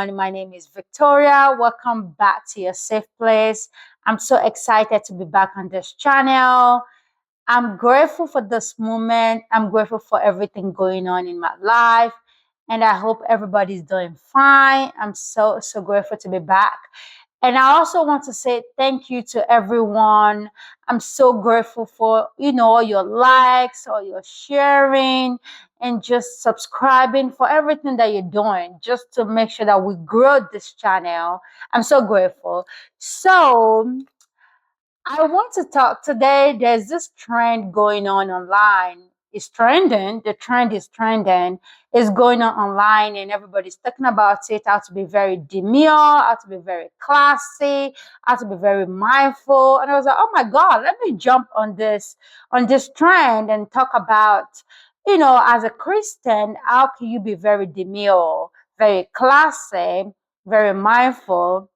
everyone. My name is Victoria. Welcome back to your safe place. I'm so excited to be back on this channel. I'm grateful for this moment. I'm grateful for everything going on in my life. And I hope everybody's doing fine. I'm so grateful to be back. And I also want to say thank you to everyone. I'm so grateful for, all your likes, all your sharing, and just subscribing, for everything that you're doing, just to make sure that we grow this channel. I'm so grateful. So, I want to talk today. There's this trend going on online. It's trending. The trend is trending. It's going on online, and everybody's talking about it. How to be very demure, how to be very classy, how to be very mindful. And I was like, oh my God, let me jump on this trend and talk about, as a Christian, how can you be very demure, very classy, very mindful?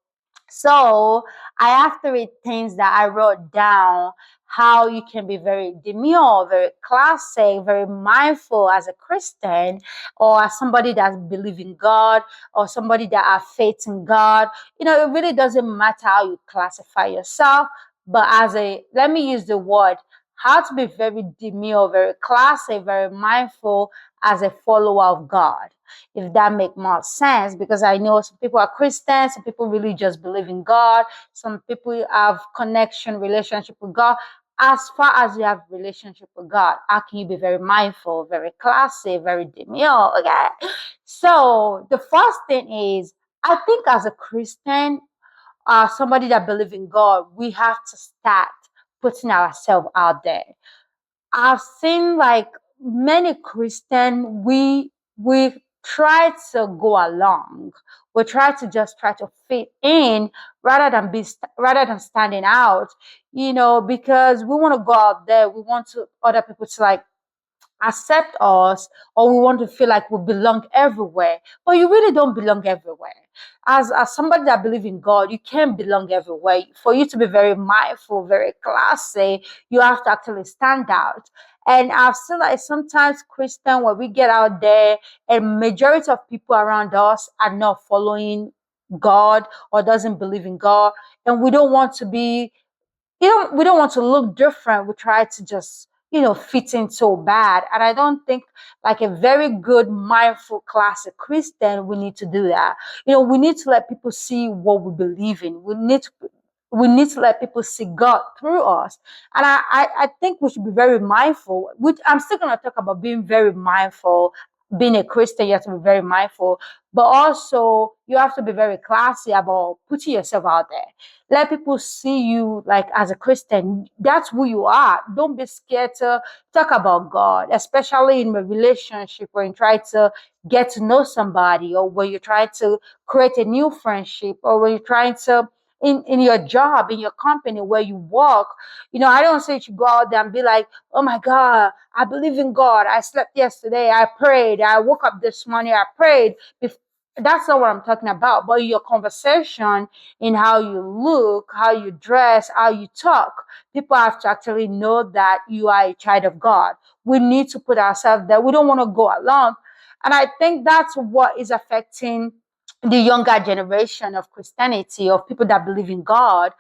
So I have three things that I wrote down how you can be very demure, very classic, very mindful as a Christian, or as somebody that believes in God, or somebody that has faith in God. It really doesn't matter how you classify yourself, but let me use the word, how to be very demure, very classic, very mindful as a follower of God, if that make more sense, because I know some people are Christians, some people really just believe in God, some people have connection, relationship with God. As far as you have relationship with God, how can you be very mindful, very classy, very demure? Okay. So the first thing is, I think as a Christian, somebody that believes in God, we have to start putting ourselves out there. I've seen like many Christian, we try to go along. We try to fit in rather than standing out, because we want to go out there. We want other people to like accept us, or we want to feel like we belong everywhere, but you really don't belong everywhere. As somebody that believes in God, you can't belong everywhere. For you to be very mindful, very classy, you have to actually stand out. And I've seen like sometimes Christian, when we get out there, and majority of people around us are not following God or doesn't believe in God, and we don't want to be, we don't want to look different. We try to just, fit in so bad. And I don't think, like a very good, mindful, classic Christian, we need to do that. We need to let people see what we believe in. We need to let people see God through us. And I think we should be very mindful. Which I'm still going to talk about being very mindful. Being a Christian, you have to be very mindful, but also you have to be very classy about putting yourself out there. Let people see you like as a Christian. That's who you are. Don't be scared to talk about God, especially in a relationship when you try to get to know somebody, or when you try to create a new friendship, or when you're trying to in your job, in your company where you work. I don't say you should go out there and be like, oh my God, I believe in God. I slept yesterday. I prayed. I woke up this morning. I prayed. That's not what I'm talking about. But your conversation, in how you look, how you dress, how you talk, people have to actually know that you are a child of God. We need to put ourselves there. We don't want to go along. And I think that's what is affecting the younger generation of Christianity, of people that believe in God,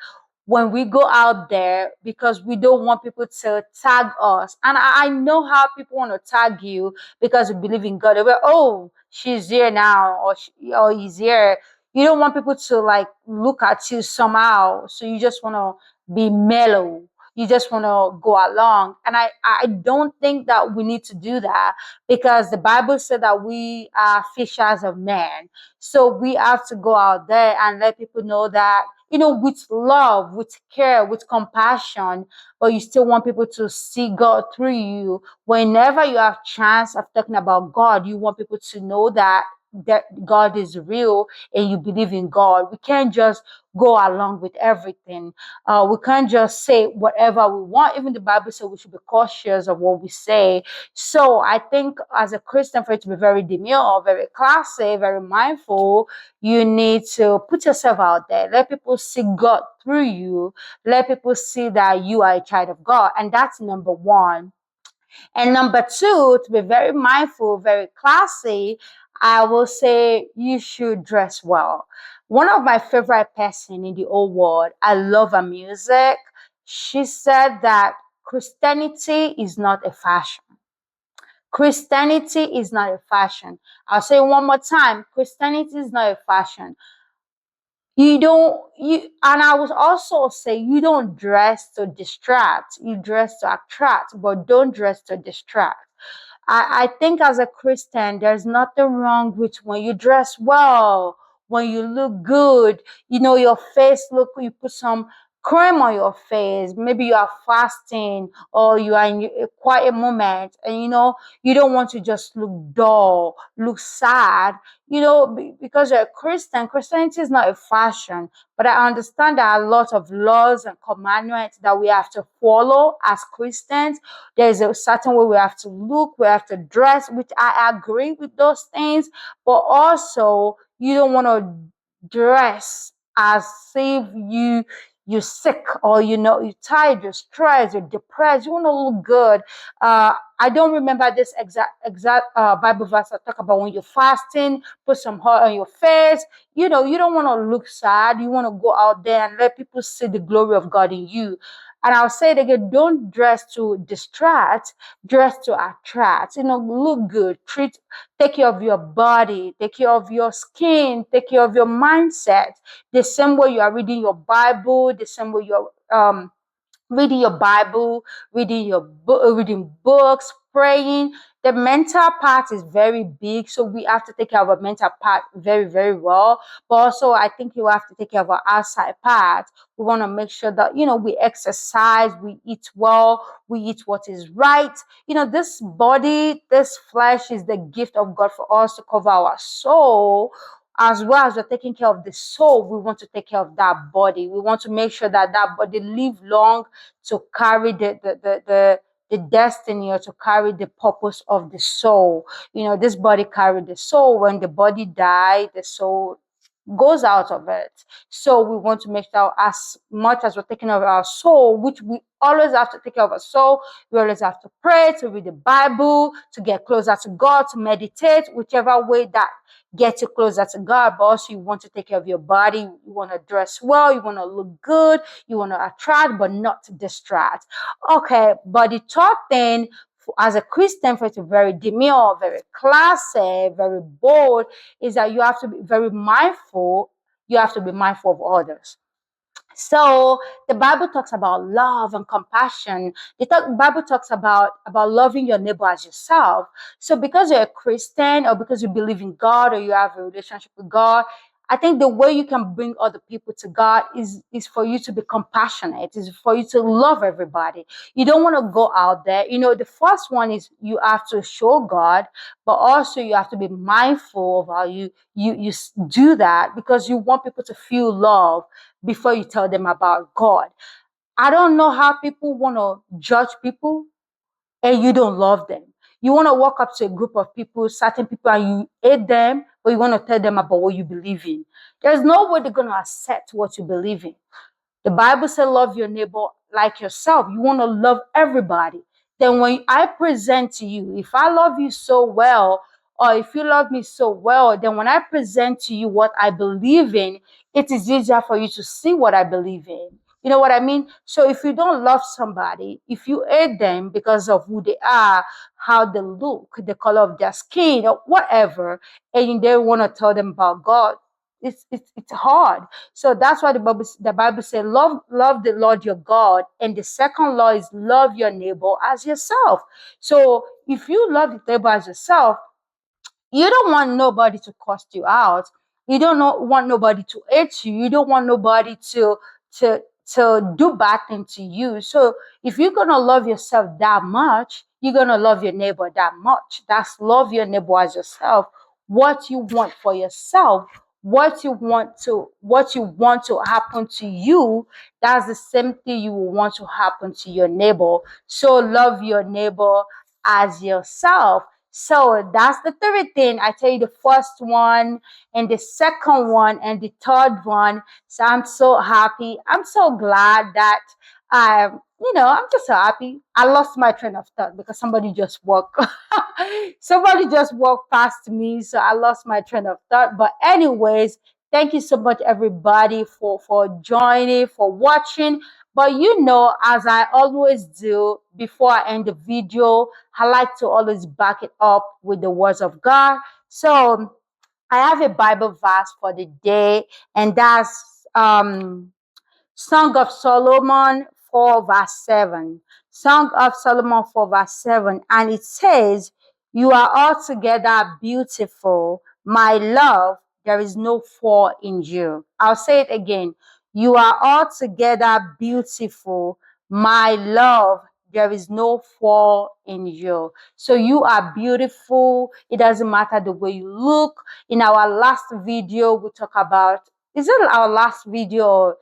when we go out there, because we don't want people to tag us. And I know how people want to tag you because you believe in God. They go, oh, she's here now, or he's here. You don't want people to like look at you somehow. So you just want to be mellow. You just want to go along. And I don't think that we need to do that, because the Bible said that we are fishers of men. So we have to go out there and let people know that, with love, with care, with compassion, but you still want people to see God through you. Whenever you have chance of talking about God, you want people to know that God is real and you believe in God. We can't just go along with everything. We can't just say whatever we want. Even the Bible says we should be cautious of what we say. So I think as a Christian, for you to be very demure, very classy, very mindful, you need to put yourself out there. Let people see God through you. Let people see that you are a child of God. And that's number one. And number two, to be very mindful, very classy, I will say you should dress well. One of my favorite person in the whole world, I love her music. She said that Christianity is not a fashion. Christianity is not a fashion. I'll say it one more time. Christianity is not a fashion. You don't you and I would also say you don't dress to distract, you dress to attract, but don't dress to distract. I think as a Christian, there's nothing wrong with when you dress well, when you look good, your face look, you put some cream on your face, maybe you are fasting or you are in a quiet moment, and you don't want to just look dull, look sad, because you're a Christian. Christianity is not a fashion, but I understand there are lots of laws and commandments that we have to follow as Christians. There is a certain way we have to look, we have to dress, which I agree with those things, but also you don't want to dress as if you're sick, or you're tired, you're stressed, you're depressed, you want to look good. I don't remember this exact Bible verse that talk about when you're fasting, put some oil on your face. You don't want to look sad. You want to go out there and let people see the glory of God in you. And I'll say it again, don't dress to distract, dress to attract. Look good, take care of your body, take care of your skin, take care of your mindset. The same way you are reading your Bible, the same way you're reading your Bible, reading books, praying. The mental part is very big, so we have to take care of our mental part very, very well. But also, I think you have to take care of our outside part. We want to make sure that we exercise, we eat well, we eat what is right. This body, this flesh is the gift of God for us to cover our soul. As well as we're taking care of the soul, we want to take care of that body. We want to make sure that body live long to carry the destiny, or to carry the purpose of the soul. This body carry the soul. When the body die, the soul goes out of it. So we want to make sure, as much as we're taking care of our soul, which we always have to take care of our soul, we always have to pray, to read the Bible, to get closer to God, to meditate, whichever way that gets you closer to God. But also you want to take care of your body. You want to dress well, you want to look good, you want to attract, but not to distract. Okay, but the third thing, as a Christian, for it to be very demure, very classy, very bold, is that you have to be very mindful. You have to be mindful of others. So the Bible talks about love and compassion. Bible talks about loving your neighbor as yourself. So because you're a Christian, or because you believe in God, or you have a relationship with God, I think the way you can bring other people to God is for you to be compassionate, is for you to love everybody. You don't want to go out there. The first one is you have to show God, but also you have to be mindful of how you do that, because you want people to feel love before you tell them about God. I don't know how people want to judge people and you don't love them. You want to walk up to a group of people, certain people, and you hate them, but you want to tell them about what you believe in. There's no way they're going to accept what you believe in. The Bible says, love your neighbor like yourself. You want to love everybody. Then when I present to you, if I love you so well, or if you love me so well, then when I present to you what I believe in, it is easier for you to see what I believe in. You know what I mean? So if you don't love somebody, if you hate them because of who they are, how they look, the color of their skin, or whatever, and you don't want to tell them about God, it's hard. So that's why the Bible says, love the Lord your God, and the second law is love your neighbor as yourself. So if you love the neighbor as yourself, you don't want nobody to cost you out. You don't want nobody to hate you. You don't want nobody to to do bad things to you. So if you're gonna love yourself that much, you're gonna love your neighbor that much. That's love your neighbor as yourself. What you want for yourself, what you want to happen to you, that's the same thing you will want to happen to your neighbor. So love your neighbor as yourself. So that's the third thing. I tell you the first one and the second one and the third one. So I'm so happy. I'm so glad that I'm just so happy. I lost my train of thought because somebody just walked past me, so I lost my train of thought. But anyways, thank you so much, everybody, for joining, for watching. But as I always do before I end the video, I like to always back it up with the words of God. So I have a Bible verse for the day, and that's Song of Solomon 4 verse 7. Song of Solomon 4 verse 7. And it says, "You are altogether beautiful, my love. There is no flaw in you." I'll say it again. "You are altogether beautiful, my love. There is no flaw in you." So you are beautiful. It doesn't matter the way you look. In our last video, we talk about, is it our last video?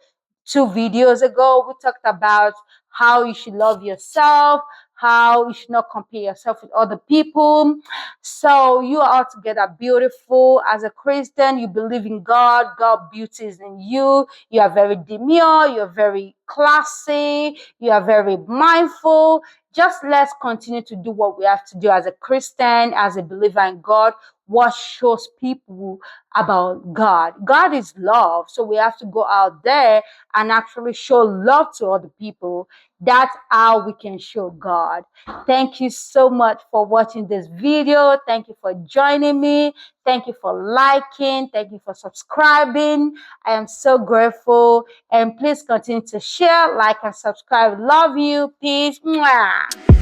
2 videos ago, we talked about how you should love yourself, how you should not compare yourself with other people. So you are altogether beautiful. As a Christian, you believe in God. God beauty is in you. You are very demure. You're very classy. You are very mindful. Just let's continue to do what we have to do as a Christian, as a believer in God. What shows people about God? God is love. So we have to go out there and actually show love to other people. That's how we can show God. Thank you so much for watching this video. Thank you for joining me. Thank you for liking. Thank you for subscribing. I am so grateful. And please continue to share, like, and subscribe. Love you. Peace. Mwah.